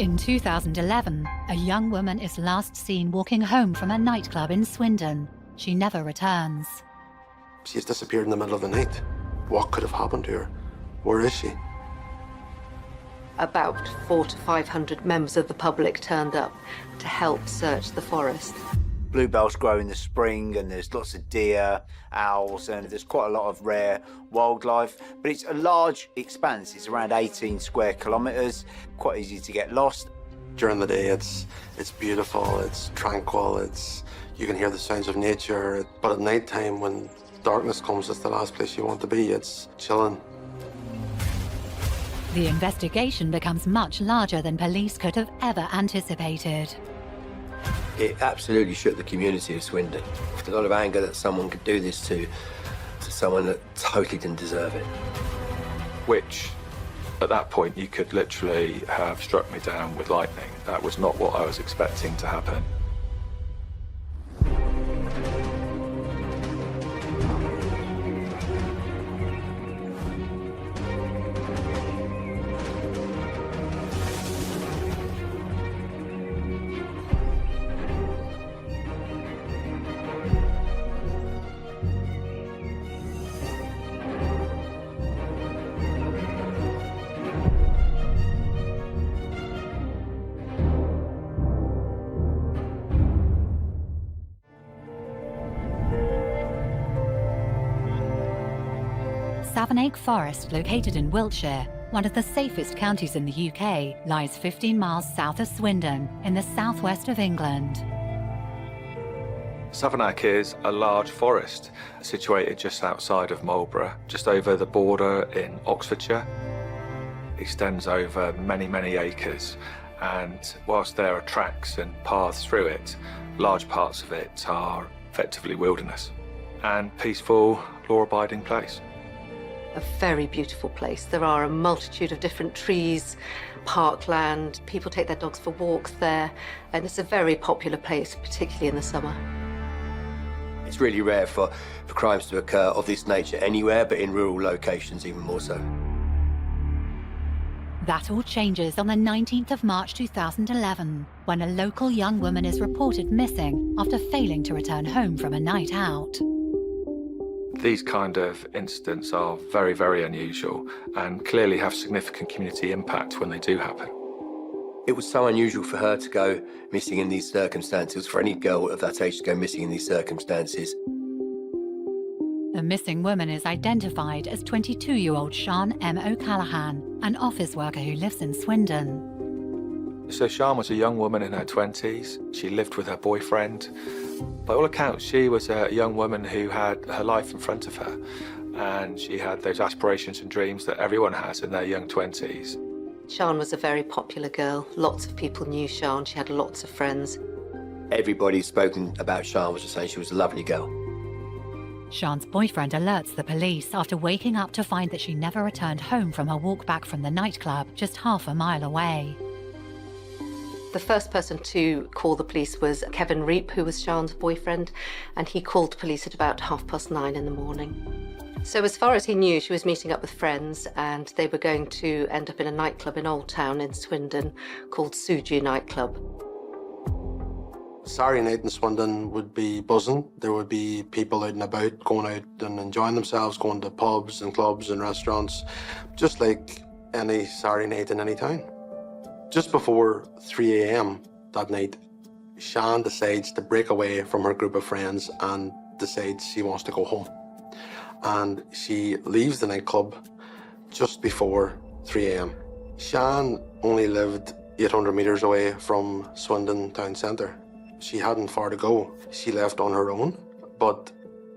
In 2011, a young woman is last seen walking home from a nightclub in Swindon. She never returns. She's disappeared in the middle of the night. What could have happened to her? Where is she? About 400 to 500 members of the public turned up to help search the forest. Bluebells grow in the spring, and there's lots of deer, owls, and there's quite a lot of rare wildlife. But it's a large expanse. It's around 18 square kilometres, quite easy to get lost. During the day, it's beautiful, it's tranquil, you can hear the sounds of nature. But at night time, when darkness comes, it's the last place you want to be. It's chilling. The investigation becomes much larger than police could have ever anticipated. It absolutely shook the community of Swindon. A lot of anger that someone could do this to someone that totally didn't deserve it. Which, at that point, you could literally have struck me down with lightning. That was not what I was expecting to happen. Savernake Forest, located in Wiltshire, one of the safest counties in the UK, lies 15 miles south of Swindon, in the southwest of England. Savernake is a large forest situated just outside of Marlborough, just over the border in Oxfordshire. It extends over many, many acres, and whilst there are tracks and paths through it, large parts of it are effectively wilderness and peaceful, law-abiding place. A very beautiful place. There are a multitude of different trees, parkland. People take their dogs for walks there, and it's a very popular place, particularly in the summer. It's really rare for crimes to occur of this nature anywhere, but in rural locations even more so. That all changes on the 19th of March 2011, when a local young woman is reported missing after failing to return home from a night out. These kind of incidents are very, very unusual and clearly have significant community impact when they do happen. It was so unusual for her to go missing in these circumstances, for any girl of that age to go missing in these circumstances. The missing woman is identified as 22-year-old Sian M. O'Callaghan, an office worker who lives in Swindon. So Sian was a young woman in her 20s. She lived with her boyfriend. By all accounts, she was a young woman who had her life in front of her, and she had those aspirations and dreams that everyone has in their young 20s. Sian was a very popular girl. Lots of people knew Sian. She had lots of friends. Everybody spoken about Sian was just saying she was a lovely girl. Sian's boyfriend alerts the police after waking up to find that she never returned home from her walk back from the nightclub just half a mile away. The first person to call the police was Kevin Reap, who was Sian's boyfriend, and he called the police at about 9:30 in the morning. So as far as he knew, she was meeting up with friends, and they were going to end up in a nightclub in Old Town in Swindon called Suju Nightclub. Saturday night in Swindon would be buzzing. There would be people out and about, going out and enjoying themselves, going to pubs and clubs and restaurants, just like any Saturday night in any town. Just before 3 a.m. that night, Sian decides to break away from her group of friends and decides she wants to go home. And she leaves the nightclub just before 3 a.m. Sian only lived 800 metres away from Swindon town centre. She hadn't far to go. She left on her own, but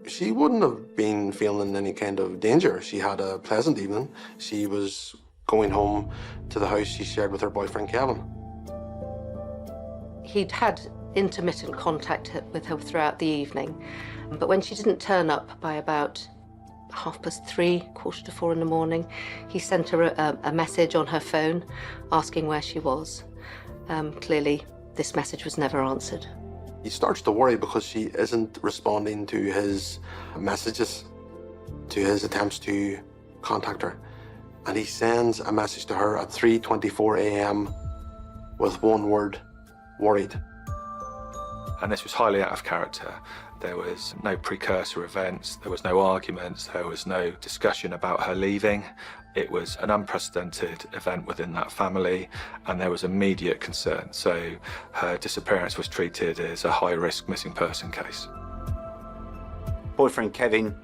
she wouldn't have been feeling any kind of danger. She had a pleasant evening. She was going home to the house she shared with her boyfriend, Kevin. He'd had intermittent contact with her throughout the evening, but when she didn't turn up by about 3:30, 3:45 in the morning, he sent her a message on her phone asking where she was. Clearly, this message was never answered. He starts to worry because she isn't responding to his messages, to his attempts to contact her. And he sends a message to her at 3:24 a.m. with one word: worried. And this was highly out of character. There was no precursor events, there was no arguments, there was no discussion about her leaving. It was an unprecedented event within that family, and there was immediate concern. So her disappearance was treated as a high-risk missing person case. Boyfriend Kevin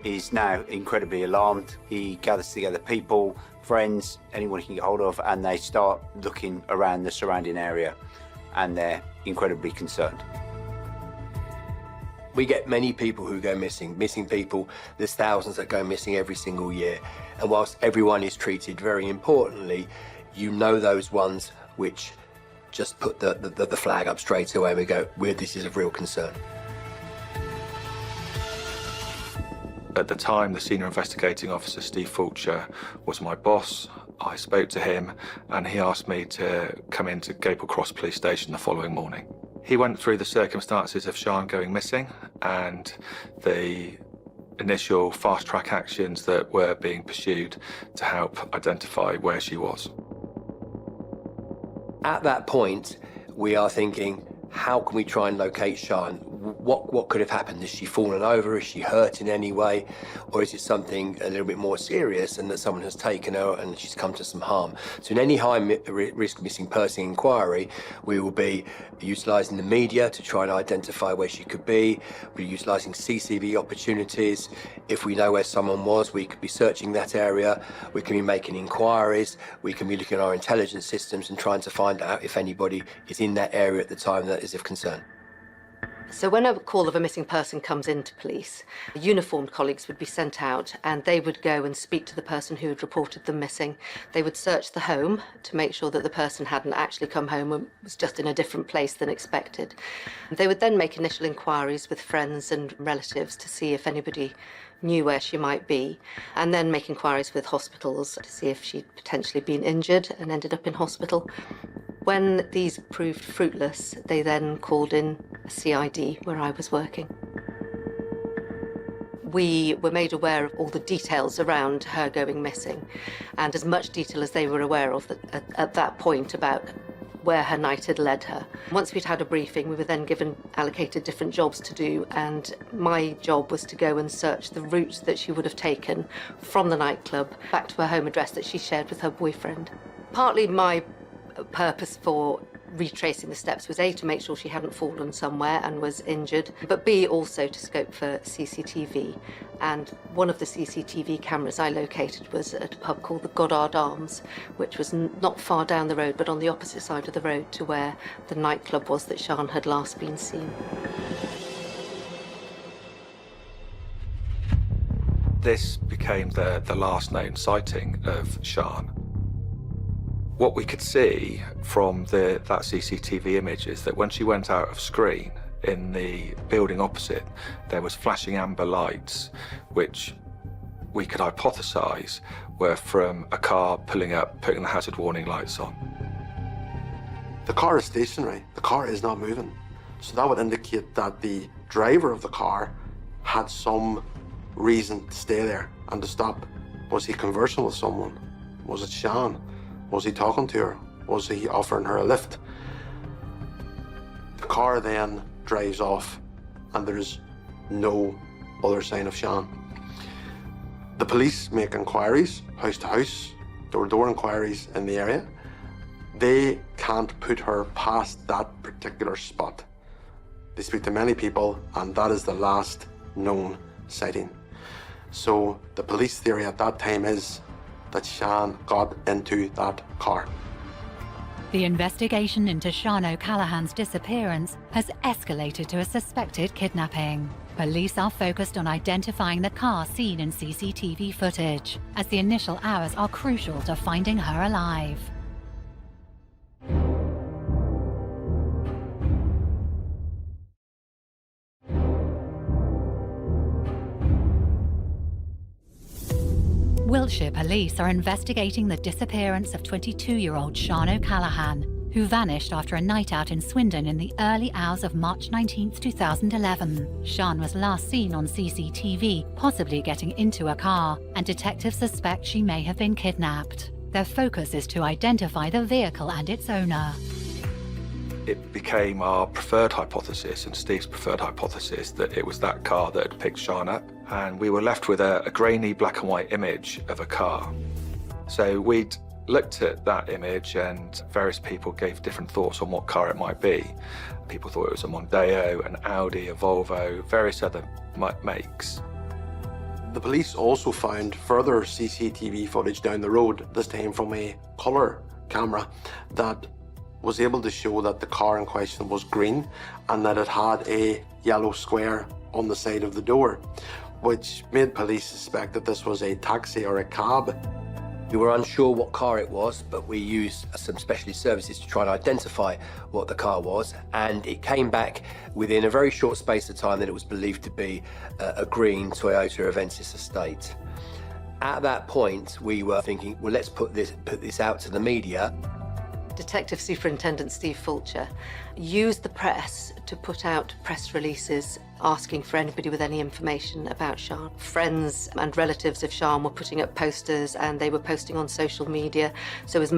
is now incredibly alarmed. He gathers together people, friends, anyone he can get hold of, and they start looking around the surrounding area, and they're incredibly concerned. We get many people who go missing people. There's thousands that go missing every single year. And whilst everyone is treated very importantly, you know those ones which just put the flag up straight away and we go, this is a real concern. At the time, the senior investigating officer, Steve Fulcher, was my boss. I spoke to him and he asked me to come into Gable Cross Police Station the following morning. He went through the circumstances of Sian going missing and the initial fast-track actions that were being pursued to help identify where she was. At that point, we are thinking, how can we try and locate Sian? What could have happened? Has she fallen over? Is she hurt in any way? Or is it something a little bit more serious and that someone has taken her and she's come to some harm? So in any high-risk missing person inquiry, we will be utilising the media to try and identify where she could be. We're utilising CCTV opportunities. If we know where someone was, we could be searching that area. We can be making inquiries. We can be looking at our intelligence systems and trying to find out if anybody is in that area at the time that is of concern. So when a call of a missing person comes into police, uniformed colleagues would be sent out and they would go and speak to the person who had reported them missing. They would search the home to make sure that the person hadn't actually come home and was just in a different place than expected. They would then make initial inquiries with friends and relatives to see if anybody knew where she might be, and then make inquiries with hospitals to see if she'd potentially been injured and ended up in hospital. When these proved fruitless, they then called in a CID where I was working. We were made aware of all the details around her going missing, and as much detail as they were aware of at that point about where her night had led her. Once we'd had a briefing, we were then allocated different jobs to do, and my job was to go and search the route that she would have taken from the nightclub back to her home address that she shared with her boyfriend. Partly my purpose for retracing the steps was A, to make sure she hadn't fallen somewhere and was injured, but B, also to scope for CCTV. And one of the CCTV cameras I located was at a pub called the Goddard Arms, which was not far down the road, but on the opposite side of the road to where the nightclub was that Sian had last been seen. This became the last known sighting of Sian. What we could see from that CCTV image is that when she went out of screen in the building opposite, there was flashing amber lights, which we could hypothesise were from a car pulling up, putting the hazard warning lights on. The car is stationary. The car is not moving. So that would indicate that the driver of the car had some reason to stay there and to stop. Was he conversing with someone? Was it Sian? Was he talking to her? Was he offering her a lift? The car then drives off and there's no other sign of Sian. The police make inquiries, house to house, door to door inquiries in the area. They can't put her past that particular spot. They speak to many people and that is the last known sighting. So the police theory at that time is that Sian got into that car. The investigation into Sian O'Callaghan's disappearance has escalated to a suspected kidnapping. Police are focused on identifying the car seen in CCTV footage, as the initial hours are crucial to finding her alive. Wiltshire police are investigating the disappearance of 22-year-old Sian O'Callaghan, who vanished after a night out in Swindon in the early hours of March 19, 2011. Sian was last seen on CCTV, possibly getting into a car, and detectives suspect she may have been kidnapped. Their focus is to identify the vehicle and its owner. it became our preferred hypothesis and Steve's preferred hypothesis that it was that car that had picked Sian up. And we were left with a grainy black and white image of a car. So we'd looked at that image and various people gave different thoughts on what car it might be. People thought it was a Mondeo, an Audi, a Volvo, various other makes. The police also found further CCTV footage down the road, this time from a colour camera, that was able to show that the car in question was green and that it had a yellow square on the side of the door, which made police suspect that this was a taxi or a cab. We were unsure what car it was, but we used some specialist services to try and identify what the car was, and it came back within a very short space of time that it was believed to be a green Toyota Avensis Estate. At that point, we were thinking, well, let's put this out to the media. Detective Superintendent Steve Fulcher used the press to put out press releases asking for anybody with any information about Sian. Friends and relatives of Sian were putting up posters and they were posting on social media, so as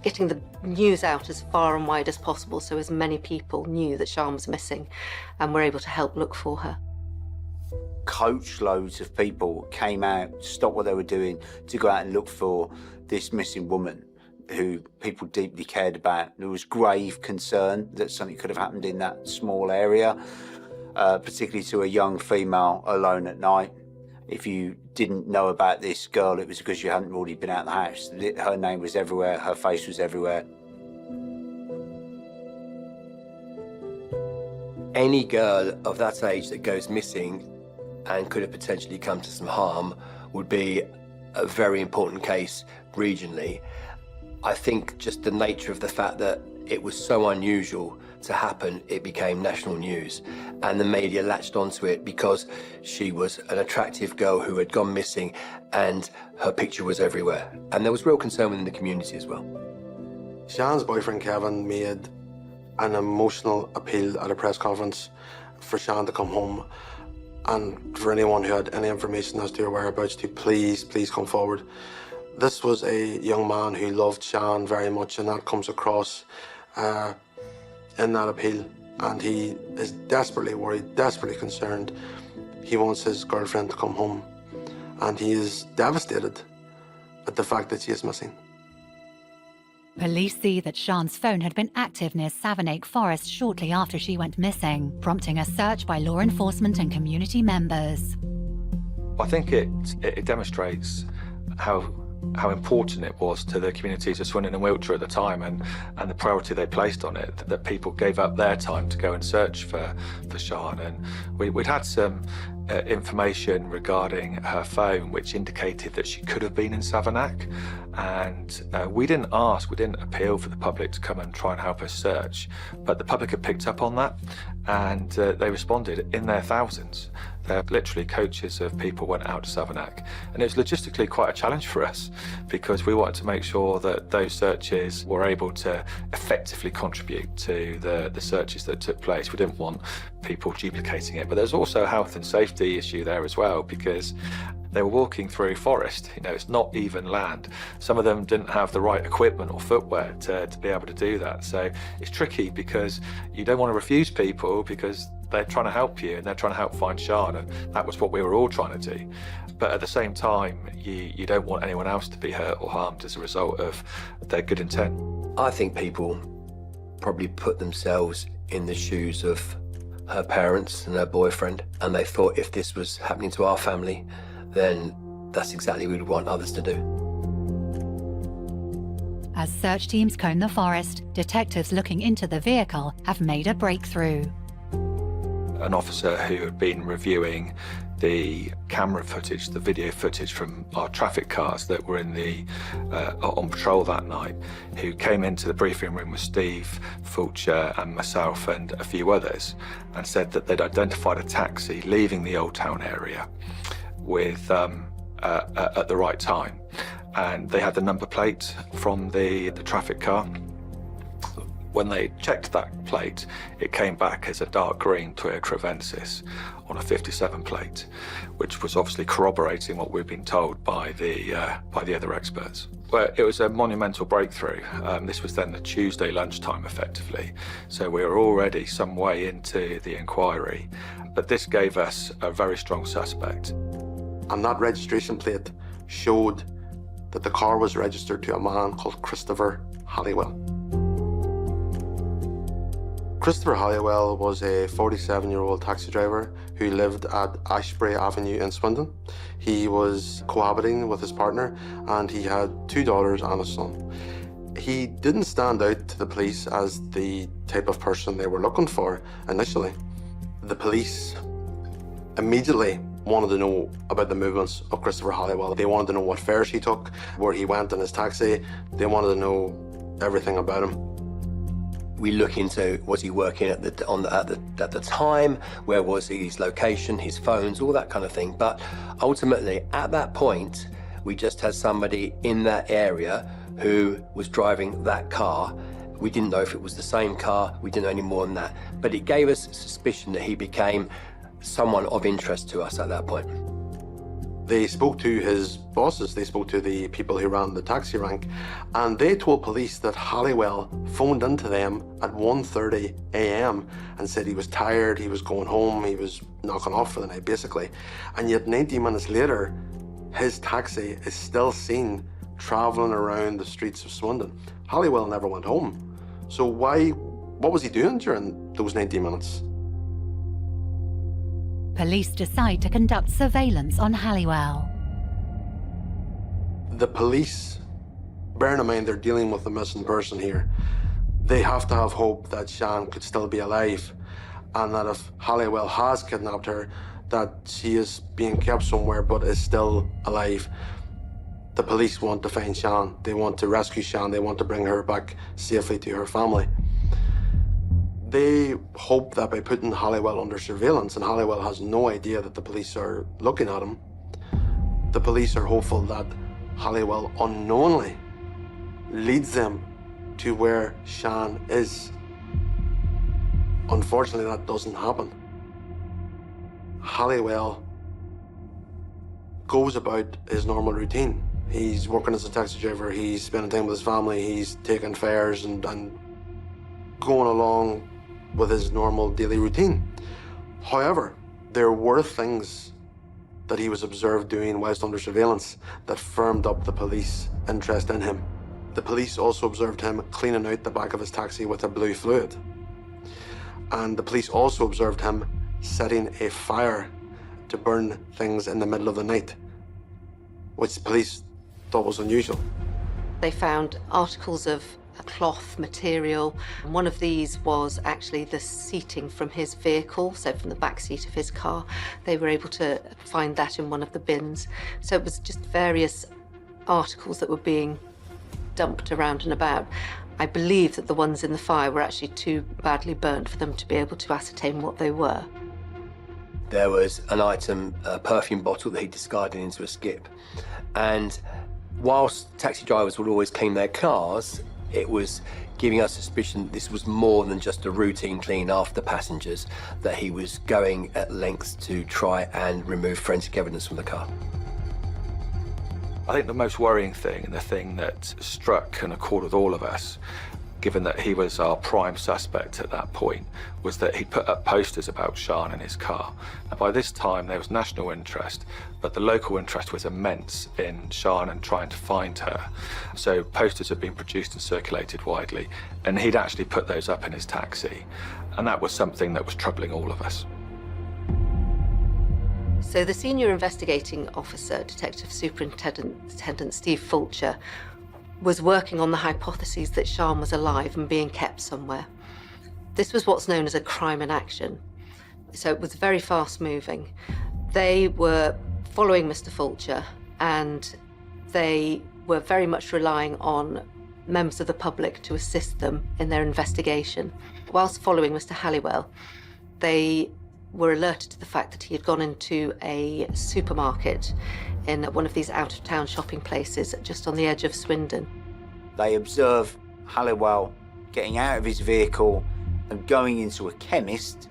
getting the news out as far and wide as possible so as many people knew that Sian was missing and were able to help look for her. Coach loads of people came out, stopped what they were doing to go out and look for this missing woman who people deeply cared about. There was grave concern that something could have happened in that small area, particularly to a young female alone at night. If you didn't know about this girl, it was because you hadn't already been out of the house. Her name was everywhere, her face was everywhere. Any girl of that age that goes missing and could have potentially come to some harm would be a very important case regionally. I think just the nature of the fact that it was so unusual to happen, it became national news, and the media latched onto it because she was an attractive girl who had gone missing and her picture was everywhere. And there was real concern within the community as well. Sian's boyfriend Kevin made an emotional appeal at a press conference for Sian to come home, and for anyone who had any information as to her whereabouts to please come forward. This was a young man who loved Sian very much, and that comes across in that appeal. And he is desperately worried, desperately concerned. He wants his girlfriend to come home, and he is devastated at the fact that she is missing. Police see that Sian's phone had been active near Savernake Forest shortly after she went missing, prompting a search by law enforcement and community members. I think it demonstrates how important it was to the communities of Swindon and Wiltshire at the time, and the priority they placed on it, that people gave up their time to go and search for Sian. And we'd had some information regarding her phone which indicated that she could have been in Savernake, and we didn't appeal for the public to come and try and help us search, but the public had picked up on that, and they responded in their thousands. Literally coaches of people went out to Savernake, and it was logistically quite a challenge for us because we wanted to make sure that those searches were able to effectively contribute to the searches that took place. We didn't want people duplicating it, but there's also a health and safety issue there as well, because they were walking through forest. You know, it's not even land. Some of them didn't have the right equipment or footwear to be able to do that. So it's tricky because you don't want to refuse people because they're trying to help you and they're trying to help find Sian, and that was what we were all trying to do. But at the same time, you don't want anyone else to be hurt or harmed as a result of their good intent. I think people probably put themselves in the shoes of her parents and her boyfriend, and they thought if this was happening to our family, then that's exactly what we'd want others to do. As search teams comb the forest, detectives looking into the vehicle have made a breakthrough. An officer who had been reviewing the camera footage, the video footage from our traffic cars that were on patrol that night, who came into the briefing room with Steve Fulcher and myself and a few others, and said that they'd identified a taxi leaving the Old Town area with at the right time, and they had the number plate from the traffic car. When they checked that plate, it came back as a dark green Toyota Avensis on a 57 plate, which was obviously corroborating what we'd been told by the other experts. Well, it was a monumental breakthrough. This was then the Tuesday lunchtime, effectively, so we were already some way into the inquiry, but this gave us a very strong suspect. And that registration plate showed that the car was registered to a man called Christopher Halliwell. Christopher Halliwell was a 47-year-old taxi driver who lived at Ashbury Avenue in Swindon. He was cohabiting with his partner and he had 2 daughters and a son. He didn't stand out to the police as the type of person they were looking for initially. The police immediately wanted to know about the movements of Christopher Halliwell. They wanted to know what fares he took, where he went in his taxi. They wanted to know everything about him. We look into, was he working at the time? Where was his location, his phones, all that kind of thing. But ultimately, at that point, we just had somebody in that area who was driving that car. We didn't know if it was the same car. We didn't know any more than that. But it gave us suspicion that he became someone of interest to us at that point. They spoke to his bosses, they spoke to the people who ran the taxi rank, and they told police that Halliwell phoned into them at 1:30 a.m. and said he was tired, he was going home, he was knocking off for the night, basically. And yet 90 minutes later, his taxi is still seen traveling around the streets of Swindon. Halliwell never went home. So what was he doing during those 90 minutes? Police decide to conduct surveillance on Halliwell. The police, bearing in mind they're dealing with a missing person here, they have to have hope that Sian could still be alive, and that if Halliwell has kidnapped her, that she is being kept somewhere but is still alive. The police want to find Sian, they want to rescue Sian, they want to bring her back safely to her family. They hope that by putting Halliwell under surveillance, and Halliwell has no idea that the police are looking at him, the police are hopeful that Halliwell unknowingly leads them to where Sian is. Unfortunately, that doesn't happen. Halliwell goes about his normal routine. He's working as a taxi driver, he's spending time with his family, he's taking fares and going along with his normal daily routine. However, there were things that he was observed doing whilst under surveillance that firmed up the police interest in him. The police also observed him cleaning out the back of his taxi with a blue fluid. And the police also observed him setting a fire to burn things in the middle of the night, which the police thought was unusual. They found articles of cloth material. One of these was actually the seating from his vehicle, so from the back seat of his car. They were able to find that in one of the bins. So it was just various articles that were being dumped around and about. I believe that the ones in the fire were actually too badly burnt for them to be able to ascertain what they were. There was an item, a perfume bottle that he discarded into a skip. And whilst taxi drivers would always clean their cars, it was giving us suspicion that this was more than just a routine clean after passengers, that he was going at lengths to try and remove forensic evidence from the car. I think the most worrying thing, and the thing that struck and a chord with all of us, given that he was our prime suspect at that point, was that he put up posters about Sian in his car. Now, by this time, there was national interest, but the local interest was immense in Sian and trying to find her. So posters had been produced and circulated widely, and he'd actually put those up in his taxi. And that was something that was troubling all of us. So the senior investigating officer, Detective Superintendent Steve Fulcher, was working on the hypothesis that Sian was alive and being kept somewhere. This was what's known as a crime in action. So it was very fast moving. They were following Mr. Fulcher, and they were very much relying on members of the public to assist them in their investigation. Whilst following Mr. Halliwell, they were alerted to the fact that he had gone into a supermarket in one of these out-of-town shopping places just on the edge of Swindon. They observe Halliwell getting out of his vehicle and going into a chemist,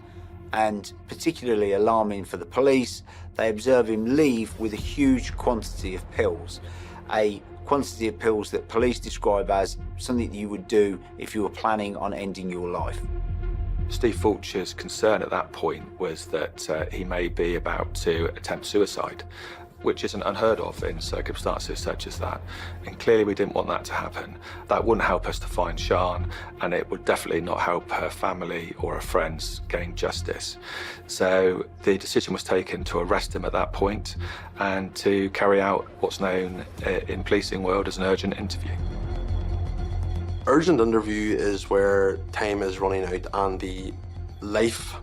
and particularly alarming for the police, they observe him leave with a huge quantity of pills. A quantity of pills that police describe as something that you would do if you were planning on ending your life. Steve Fulcher's concern at that point was that he may be about to attempt suicide, which isn't unheard of in circumstances such as that. And clearly we didn't want that to happen. That wouldn't help us to find Sian, and it would definitely not help her family or her friends gain justice. So the decision was taken to arrest him at that point and to carry out what's known in policing world as an urgent interview. Urgent interview is where time is running out and the life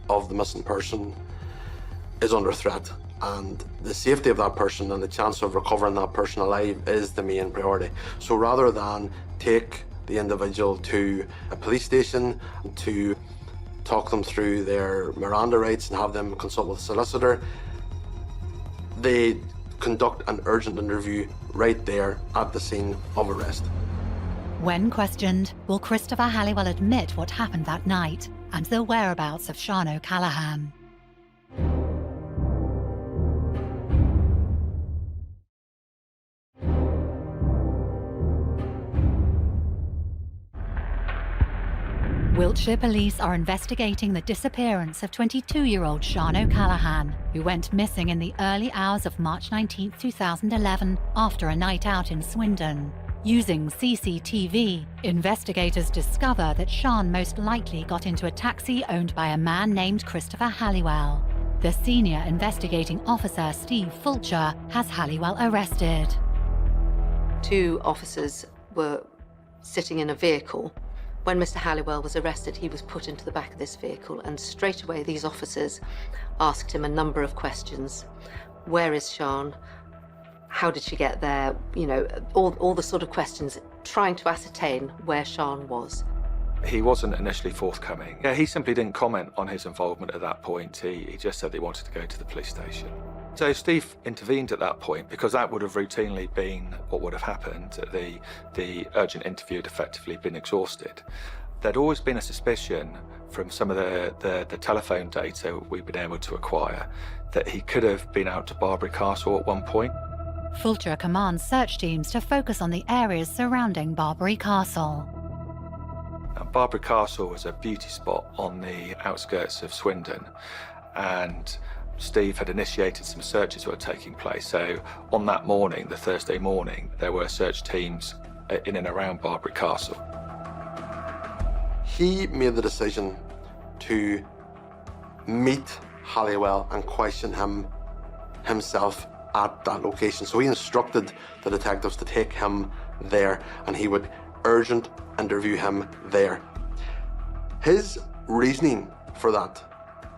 of the missing person is under threat, and the safety of that person and the chance of recovering that person alive is the main priority. So rather than take the individual to a police station to talk them through their Miranda rights and have them consult with a solicitor, they conduct an urgent interview right there at the scene of arrest. When questioned, will Christopher Halliwell admit what happened that night and the whereabouts of Sian O'Callaghan? Wiltshire police are investigating the disappearance of 22-year-old Sian O'Callaghan, who went missing in the early hours of March 19, 2011, after a night out in Swindon. Using CCTV, investigators discover that Sian most likely got into a taxi owned by a man named Christopher Halliwell. The senior investigating officer, Steve Fulcher, has Halliwell arrested. 2 officers were sitting in a vehicle. When Mr. Halliwell was arrested, he was put into the back of this vehicle, and straight away these officers asked him a number of questions. Where is Sian? How did she get there? You know, all the sort of questions, trying to ascertain where Sian was. He wasn't initially forthcoming. Yeah, he simply didn't comment on his involvement at that point. He just said he wanted to go to the police station. So Steve intervened at that point, because that would have routinely been what would have happened. The urgent interview had effectively been exhausted. There'd always been a suspicion from some of the telephone data we've been able to acquire that he could have been out to Barbary Castle at one point. Fulcher commands search teams to focus on the areas surrounding Barbary Castle. Now, Barbary Castle was a beauty spot on the outskirts of Swindon, and Steve had initiated some searches that were taking place. So on that morning, the Thursday morning, there were search teams in and around Barbary Castle. He made the decision to meet Halliwell and question him himself at that location. So he instructed the detectives to take him there, and he would urgent interview him there. His reasoning for that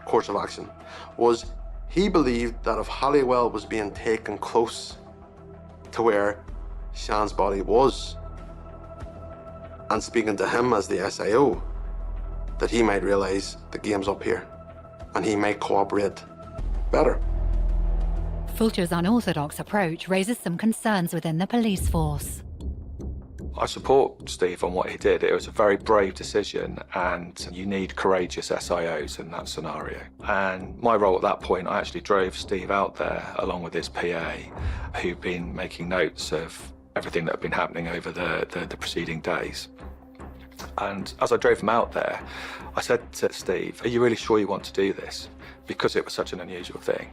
course of action was he believed that if Halliwell was being taken close to where Sian's body was and speaking to him as the SIO, that he might realise the game's up here and he might cooperate better. Fulcher's unorthodox approach raises some concerns within the police force. I support Steve on what he did. It was a very brave decision, and you need courageous SIOs in that scenario. And my role at that point, I actually drove Steve out there along with his PA, who'd been making notes of everything that had been happening over the preceding days. And as I drove him out there, I said to Steve, "Are you really sure you want to do this?" Because it was such an unusual thing.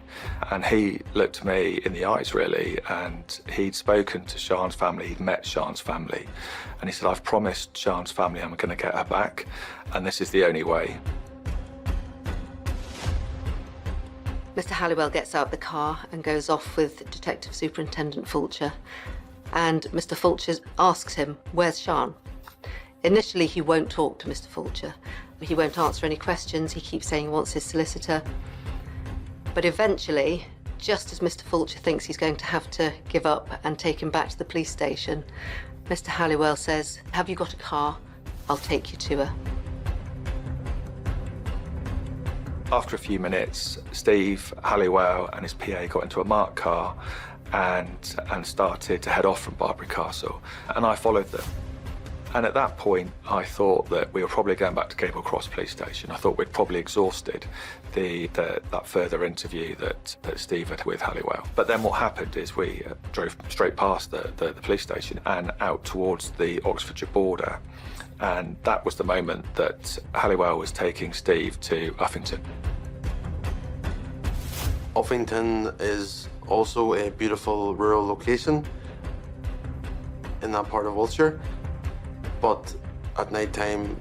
And he looked me in the eyes, really, and he'd spoken to Sian's family, he'd met Sian's family, and he said, "I've promised Sian's family I'm going to get her back, and this is the only way." Mr. Halliwell gets out the car and goes off with Detective Superintendent Fulcher, and Mr. Fulcher asks him, "Where's Sian?" Initially, he won't talk to Mr. Fulcher. He won't answer any questions. He keeps saying he wants his solicitor. But eventually, just as Mr. Fulcher thinks he's going to have to give up and take him back to the police station, Mr. Halliwell says, "Have you got a car? I'll take you to her." After a few minutes, Steve Halliwell and his PA got into a marked car and started to head off from Barbary Castle, and I followed them. And at that point, I thought that we were probably going back to Gable Cross Police Station. I thought we'd probably exhausted that further interview that Steve had with Halliwell. But then what happened is we drove straight past the police station and out towards the Oxfordshire border. And that was the moment that Halliwell was taking Steve to Uffington. Uffington is also a beautiful rural location in that part of Wiltshire, but at night time,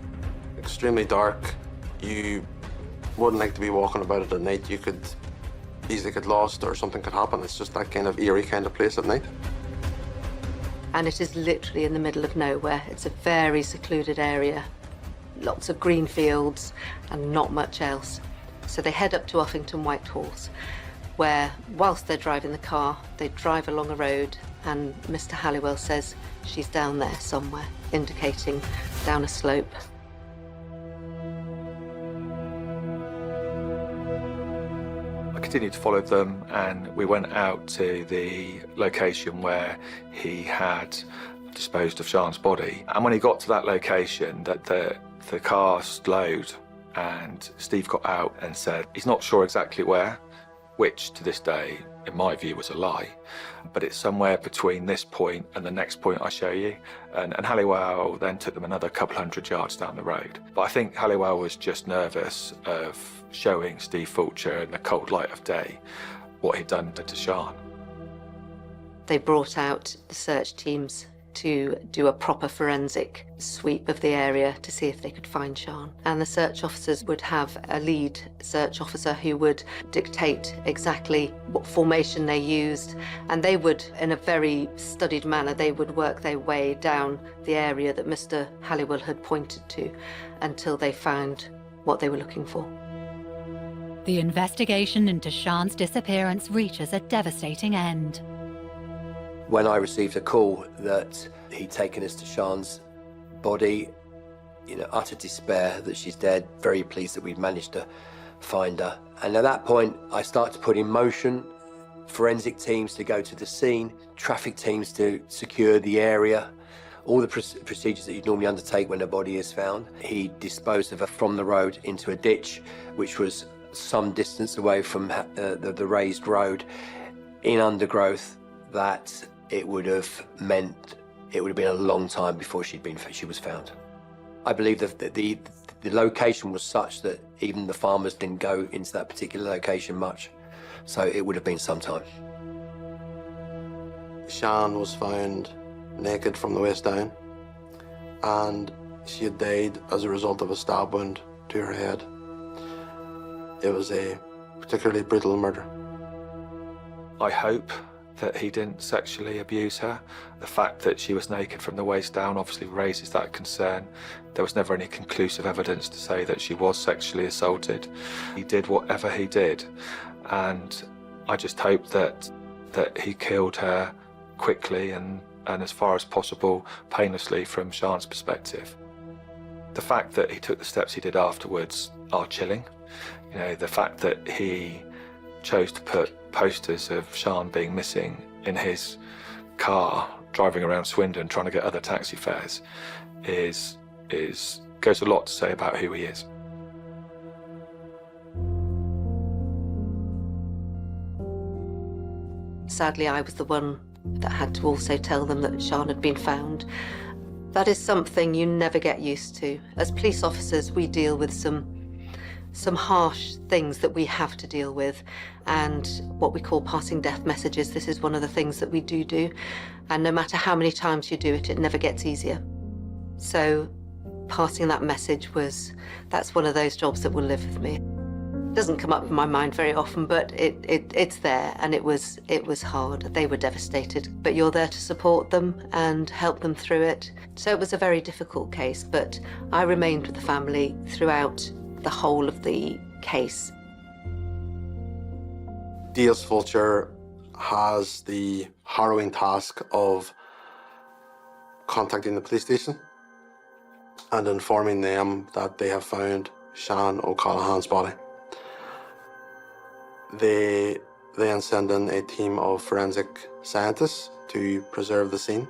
extremely dark. You wouldn't like to be walking about it at night. You could easily get lost or something could happen. It's just that kind of eerie kind of place at night. And it is literally in the middle of nowhere. It's a very secluded area. Lots of green fields and not much else. So they head up to Uffington Whitehorse, where whilst they're driving the car, they drive along a road and Mr. Halliwell says she's down there somewhere, indicating down a slope. I continued to follow them, and we went out to the location where he had disposed of Sian's body. And when he got to that location, that the car slowed, and Steve got out and said he's not sure exactly where, which to this day, in my view, was a lie. But it's somewhere between this point and the next point I show you. And Halliwell then took them another couple hundred yards down the road. But I think Halliwell was just nervous of showing Steve Fulcher in the cold light of day what he'd done to Sian. They brought out the search teams to do a proper forensic sweep of the area to see if they could find Sian. And the search officers would have a lead search officer who would dictate exactly what formation they used, and they would, in a very studied manner, they would work their way down the area that Mr. Halliwell had pointed to until they found what they were looking for. The investigation into Sian's disappearance reaches a devastating end. When I received a call that he'd taken us to Sian's body, utter despair that she's dead, very pleased that we'd managed to find her. And at that point, I started to put in motion forensic teams to go to the scene, traffic teams to secure the area, all the procedures that you'd normally undertake when a body is found. He disposed of her from the road into a ditch, which was some distance away from the raised road in undergrowth, that it would have meant it would have been a long time before she was found. I believe that the location was such that even the farmers didn't go into that particular location much, so it would have been some time. Sian was found naked from the waist down, and she had died as a result of a stab wound to her head. It was a particularly brutal murder. I hope that he didn't sexually abuse her. The fact that she was naked from the waist down obviously raises that concern. There was never any conclusive evidence to say that she was sexually assaulted. He did whatever he did, and I just hope that he killed her quickly and as far as possible painlessly from Sian's perspective. The fact that he took the steps he did afterwards are chilling. The fact that he chose to put posters of Sian being missing in his car driving around Swindon trying to get other taxi fares goes a lot to say about who he is. Sadly, I was the one that had to also tell them that Sian had been found. That is something you never get used to. As police officers, we deal with some harsh things that we have to deal with, and what we call passing death messages. This is one of the things that we do, and no matter how many times you do it, it never gets easier. So passing that message that's one of those jobs that will live with me. It doesn't come up in my mind very often, but it's there, and it was hard. They were devastated, but you're there to support them and help them through it. So it was a very difficult case, but I remained with the family throughout the whole of the case. D.S. Fulcher has the harrowing task of contacting the police station and informing them that they have found Sian O'Callaghan's body. They then send in a team of forensic scientists to preserve the scene,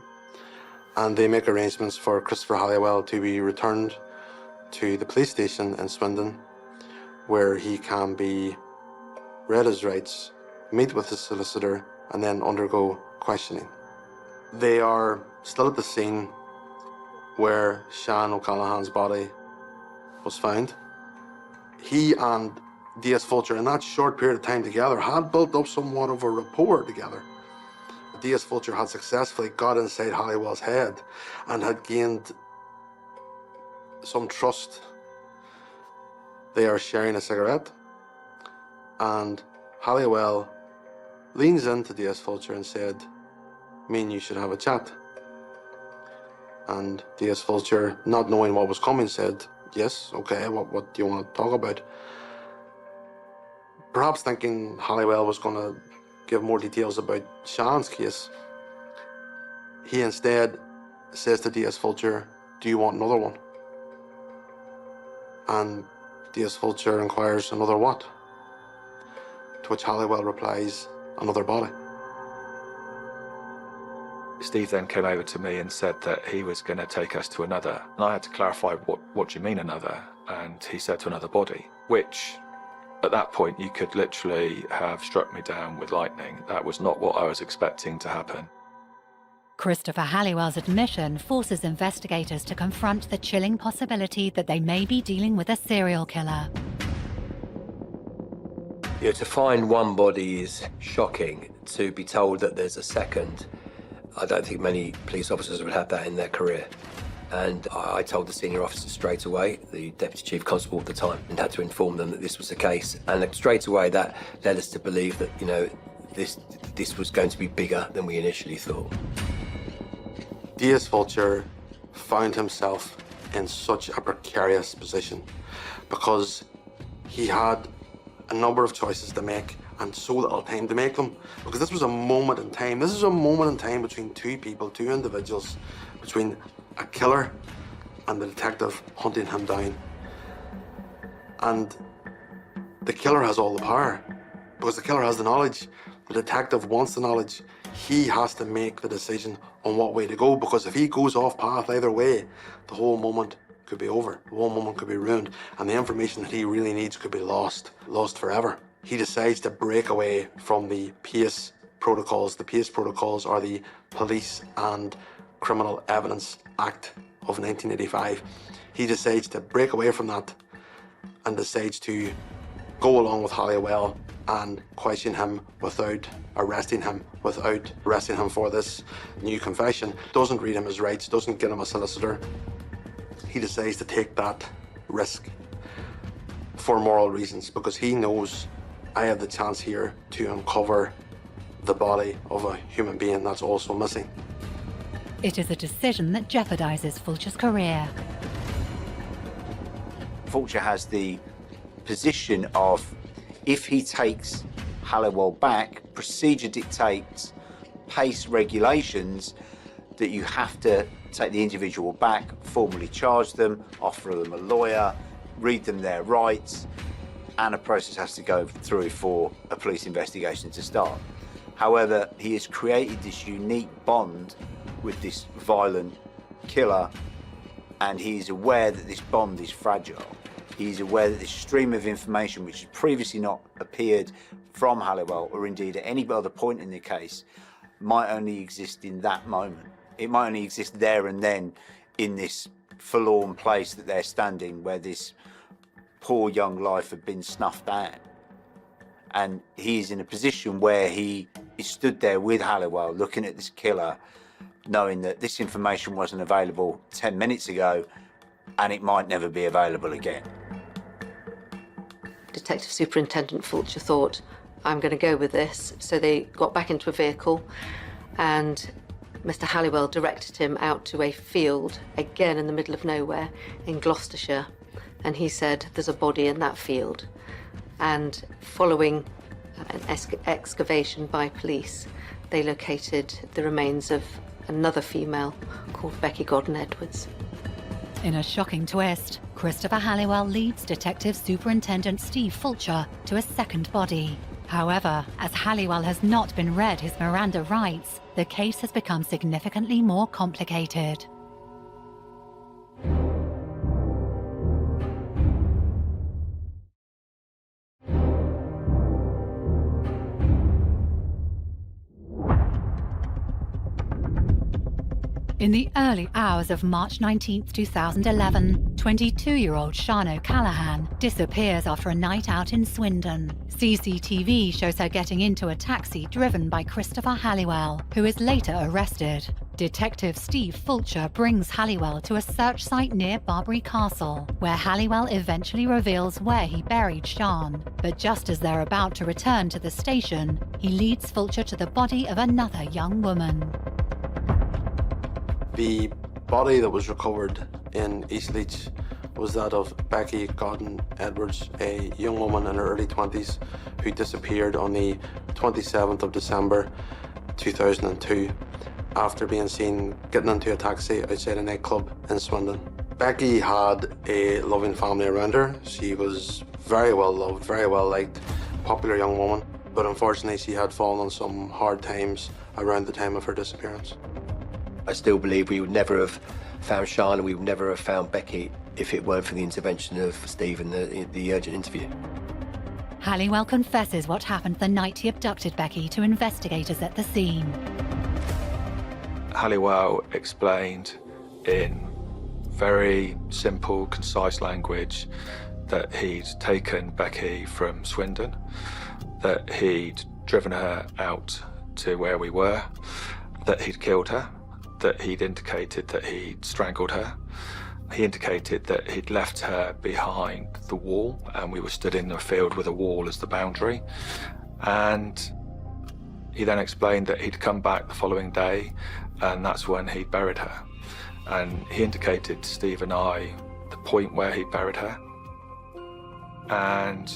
and they make arrangements for Christopher Halliwell to be returned to the police station in Swindon, where he can be read his rights, meet with his solicitor, and then undergo questioning. They are still at the scene where Sean O'Callaghan's body was found. He and D.S. Fulcher, in that short period of time together, had built up somewhat of a rapport together. D.S. Fulcher had successfully got inside Halliwell's head and had gained some trust. They are sharing a cigarette, and Halliwell leans into D.S. Fulcher and said, "Me and you should have a chat." And D.S. Fulcher, not knowing what was coming, said, "Yes, okay, what do you want to talk about?" Perhaps thinking Halliwell was going to give more details about Sean's case, he instead says to D.S. Fulcher, "Do you want another one?" And D.S. Fulcher inquires, "Another what?" To which Halliwell replies, "Another body." Steve then came over to me and said that he was going to take us to another. And I had to clarify, what do you mean another? And he said to another body, which at that point you could literally have struck me down with lightning. That was not what I was expecting to happen. Christopher Halliwell's admission forces investigators to confront the chilling possibility that they may be dealing with a serial killer. You know, to find one body is shocking. To be told that there's a second, I don't think many police officers would have that in their career. And I told the senior officer straight away, the deputy chief constable at the time, and had to inform them that this was the case. And straight away that led us to believe that, you know, this was going to be bigger than we initially thought. D.S. Fulcher found himself in such a precarious position because he had a number of choices to make and so little time to make them, because this was a moment in time. This is a moment in time between two people, two individuals, between a killer and the detective hunting him down. And the killer has all the power because the killer has the knowledge. The detective wants the knowledge. He has to make the decision on what way to go, because if he goes off path either way, the whole moment could be over. The whole moment could be ruined, and the information that he really needs could be lost forever. He decides to break away from the PACE protocols. The PACE protocols are the Police and Criminal Evidence Act of 1985. He decides to break away from that and decides to go along with Halliwell and question him without arresting him for this new confession. Doesn't read him his rights, doesn't get him a solicitor. He decides to take that risk for moral reasons, because he knows, I have the chance here to uncover the body of a human being that's also missing. It is a decision that jeopardizes Fulcher's career. Fulcher has the position of, if he takes Halliwell back, procedure dictates, PACE regulations, that you have to take the individual back, formally charge them, offer them a lawyer, read them their rights, and a process has to go through for a police investigation to start. However, he has created this unique bond with this violent killer, and he's aware that this bond is fragile. He's aware that this stream of information, which had previously not appeared from Halliwell, or indeed at any other point in the case, might only exist in that moment. It might only exist there and then in this forlorn place that they're standing, where this poor young life had been snuffed out. And he's in a position where he is stood there with Halliwell, looking at this killer, knowing that this information wasn't available 10 minutes ago, and it might never be available again. Detective Superintendent Fulcher thought, I'm going to go with this. So they got back into a vehicle, and Mr. Halliwell directed him out to a field, again in the middle of nowhere, in Gloucestershire. And he said, there's a body in that field. And following an excavation by police, they located the remains of another female called Becky Godden Edwards. In a shocking twist, Christopher Halliwell leads Detective Superintendent Steve Fulcher to a second body. However, as Halliwell has not been read his Miranda rights, the case has become significantly more complicated. In the early hours of March 19, 2011, 22-year-old Sian O'Callaghan disappears after a night out in Swindon. CCTV shows her getting into a taxi driven by Christopher Halliwell, who is later arrested. Detective Steve Fulcher brings Halliwell to a search site near Barbary Castle, where Halliwell eventually reveals where he buried Sian. But just as they're about to return to the station, he leads Fulcher to the body of another young woman. The body that was recovered in Eastleach was that of Becky Godden Edwards, a young woman in her early 20s who disappeared on the 27th of December 2002 after being seen getting into a taxi outside a nightclub in Swindon. Becky had a loving family around her. She was very well loved, very well liked, popular young woman, but unfortunately she had fallen on some hard times around the time of her disappearance. I still believe we would never have found Sian and we would never have found Becky if it weren't for the intervention of Steve and the urgent interview. Halliwell confesses what happened the night he abducted Becky to investigators at the scene. Halliwell explained in very simple, concise language that he'd taken Becky from Swindon, that he'd driven her out to where we were, that he'd killed her, that he'd indicated that he'd strangled her. He indicated that he'd left her behind the wall and we were stood in a field with a wall as the boundary. And he then explained that he'd come back the following day and that's when he'd buried her. And he indicated to Steve and I the point where he'd buried her. And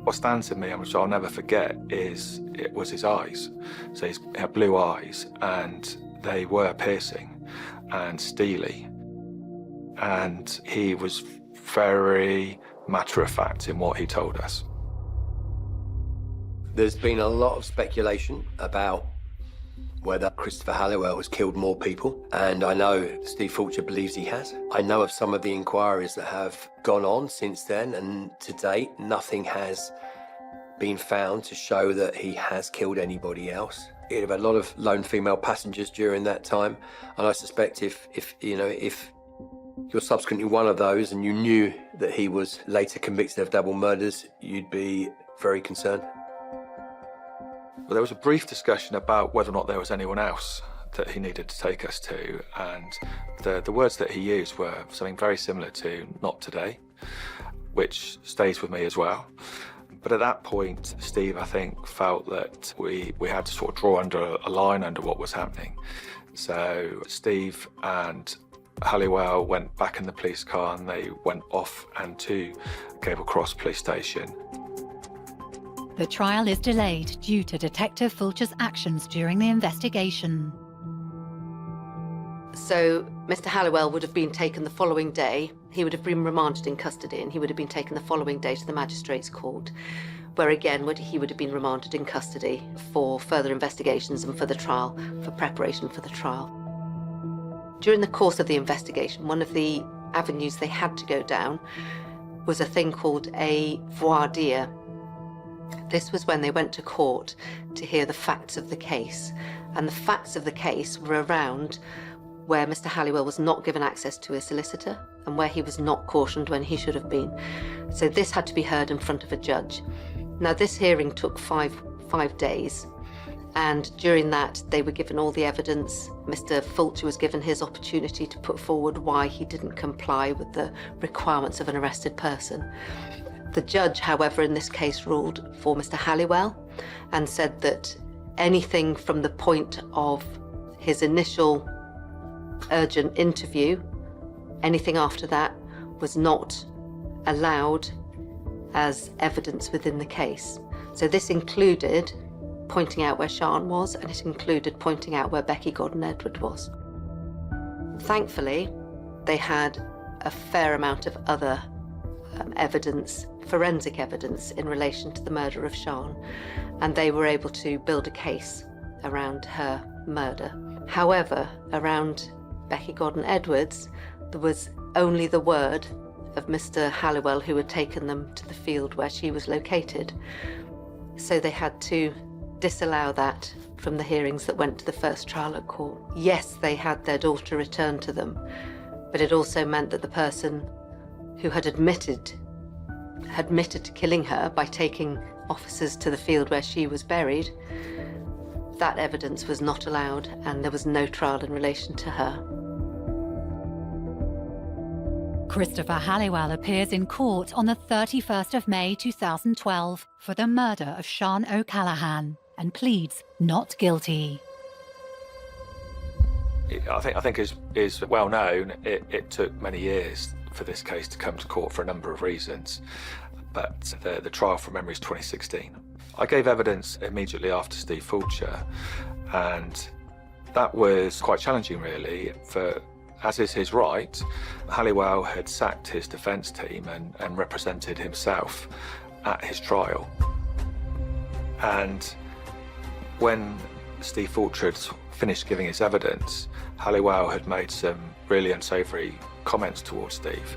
what stands in me, and which I'll never forget, it was his eyes. So he had blue eyes and they were piercing and steely, and he was very matter-of-fact in what he told us. There's been a lot of speculation about whether Christopher Halliwell has killed more people, and I know Steve Fulcher believes he has. I know of some of the inquiries that have gone on since then, and to date, nothing has been found to show that he has killed anybody else. He'd have had a lot of lone female passengers during that time, and I suspect if you're subsequently one of those and you knew that he was later convicted of double murders, you'd be very concerned. Well, there was a brief discussion about whether or not there was anyone else that he needed to take us to, and the words that he used were something very similar to "not today," which stays with me as well. But at that point, Steve, I think, felt that we had to sort of draw under a line under what was happening. So Steve and Halliwell went back in the police car and they went off and to Gable Cross police station. The trial is delayed due to Detective Fulcher's actions during the investigation. So Mr. Halliwell would have been taken the following day. He would have been remanded in custody and he would have been taken the following day to the Magistrates' Court, where again he would have been remanded in custody for further investigations and for the trial, for preparation for the trial. During the course of the investigation, one of the avenues they had to go down was a thing called a voir dire. This was when they went to court to hear the facts of the case, and the facts of the case were around where Mr. Halliwell was not given access to a solicitor and where he was not cautioned when he should have been. So this had to be heard in front of a judge. Now this hearing took five days, and during that they were given all the evidence. Mr. Fulcher was given his opportunity to put forward why he didn't comply with the requirements of an arrested person. The judge, however, in this case ruled for Mr. Halliwell and said that anything from the point of his initial urgent interview, anything after that was not allowed as evidence within the case. So this included pointing out where Sian was, and it included pointing out where Becky Godden Edwards was. Thankfully, they had a fair amount of other evidence, forensic evidence, in relation to the murder of Sian, and they were able to build a case around her murder. However, around Becky Gordon-Edwards, there was only the word of Mr. Halliwell, who had taken them to the field where she was located. So they had to disallow that from the hearings that went to the first trial at court. Yes, they had their daughter returned to them, but it also meant that the person who had admitted to killing her by taking officers to the field where she was buried, that evidence was not allowed, and there was no trial in relation to her. Christopher Halliwell appears in court on the 31st of May 2012 for the murder of Sian O'Callaghan and pleads not guilty. I think is well known. It took many years for this case to come to court for a number of reasons, but the trial from memory is 2016. I gave evidence immediately after Steve Fulcher, and that was quite challenging really, for, as is his right, Halliwell had sacked his defence team and represented himself at his trial. And when Steve Fulcher had finished giving his evidence, Halliwell had made some really unsavoury comments towards Steve,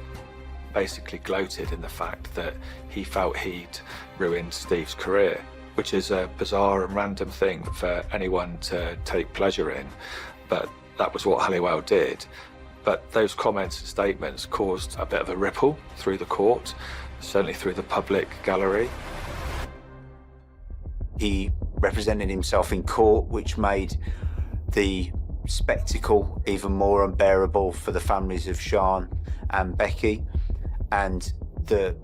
basically gloated in the fact that he felt he'd ruined Steve's career, which is a bizarre and random thing for anyone to take pleasure in, but that was what Halliwell did. But those comments and statements caused a bit of a ripple through the court, certainly through the public gallery. He represented himself in court, which made the spectacle even more unbearable for the families of Sian and Becky, and the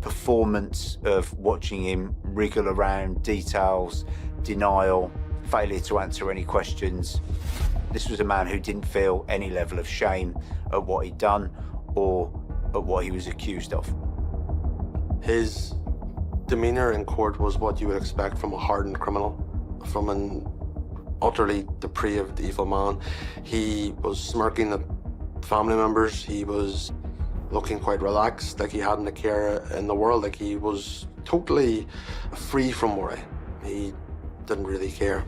performance of watching him wriggle around details, denial, failure to answer any questions. This was a man who didn't feel any level of shame at what he'd done or at what he was accused of. His demeanour in court was what you would expect from a hardened criminal, from an utterly depraved, evil man. He was smirking at family members. He was looking quite relaxed, like he hadn't a care in the world, like he was totally free from worry. He didn't really care.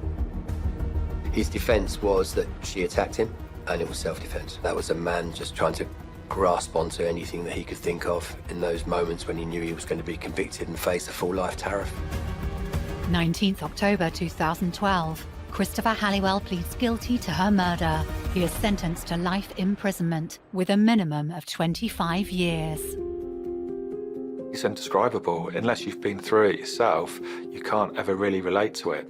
His defence was that she attacked him, and it was self-defence. That was a man just trying to grasp onto anything that he could think of in those moments when he knew he was going to be convicted and face a full life tariff. 19th October 2012. Christopher Halliwell pleads guilty to her murder. He is sentenced to life imprisonment with a minimum of 25 years. It's indescribable. Unless you've been through it yourself, you can't ever really relate to it.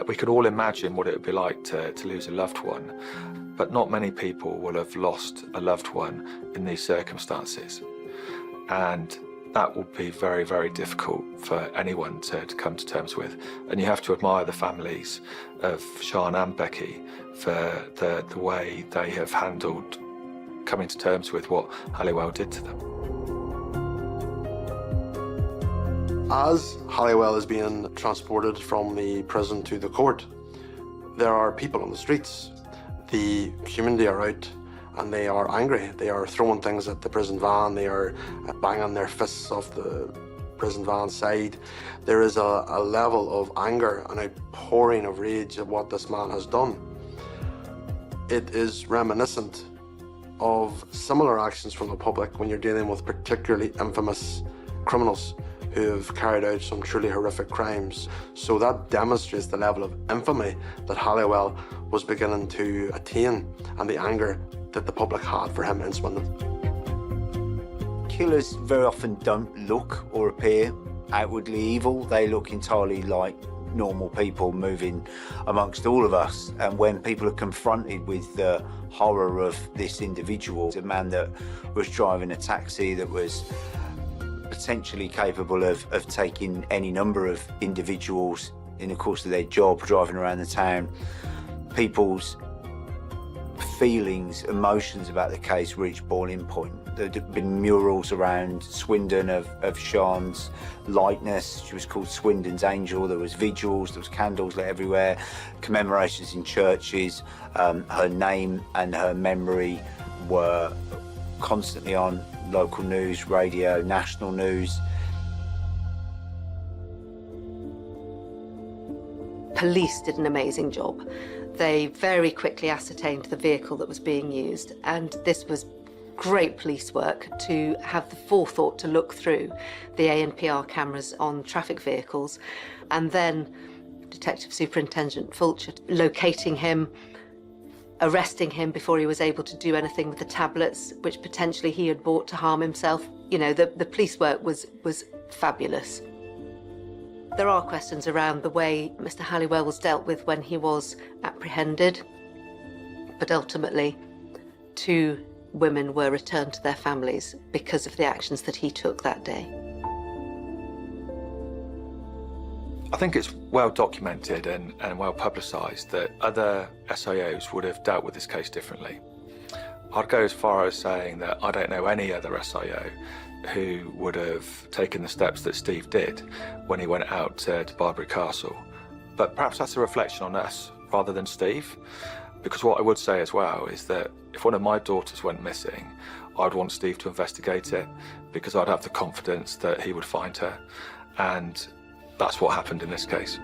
We could all imagine what it would be like to lose a loved one, but not many people will have lost a loved one in these circumstances. And that will be very, very difficult for anyone to come to terms with. And you have to admire the families of Sian and Becky for the way they have handled coming to terms with what Halliwell did to them. As Halliwell is being transported from the prison to the court, there are people on the streets. The community are out and they are angry. They are throwing things at the prison van. They are banging their fists off the prison van side. There is a level of anger and outpouring of rage at what this man has done. It is reminiscent of similar actions from the public when you're dealing with particularly infamous criminals who have carried out some truly horrific crimes. So that demonstrates the level of infamy that Halliwell was beginning to attain and the anger that the public had for him in Swindon. Killers very often don't look or appear outwardly evil. They look entirely like normal people moving amongst all of us. And when people are confronted with the horror of this individual, a man that was driving a taxi that was potentially capable of taking any number of individuals in the course of their job, driving around the town, people's feelings, emotions about the case reached boiling point. There'd been murals around Swindon of Sian's likeness. She was called Swindon's Angel. There was vigils, there was candles lit everywhere, commemorations in churches. Her name and her memory were constantly on local news, radio, national news. Police did an amazing job. They very quickly ascertained the vehicle that was being used, and this was great police work to have the forethought to look through the ANPR cameras on traffic vehicles, and then Detective Superintendent Fulcher locating him, arresting him before he was able to do anything with the tablets, which potentially he had bought to harm himself. You know, the police work was fabulous. There are questions around the way Mr. Halliwell was dealt with when he was apprehended, but ultimately 2 women were returned to their families because of the actions that he took that day. I think it's well documented and well publicised that other SIOs would have dealt with this case differently. I'd go as far as saying that I don't know any other SIO who would have taken the steps that Steve did when he went out to Barbary Castle. But perhaps that's a reflection on us rather than Steve, because what I would say as well is that if one of my daughters went missing, I'd want Steve to investigate it because I'd have the confidence that he would find her, and that's what happened in this case.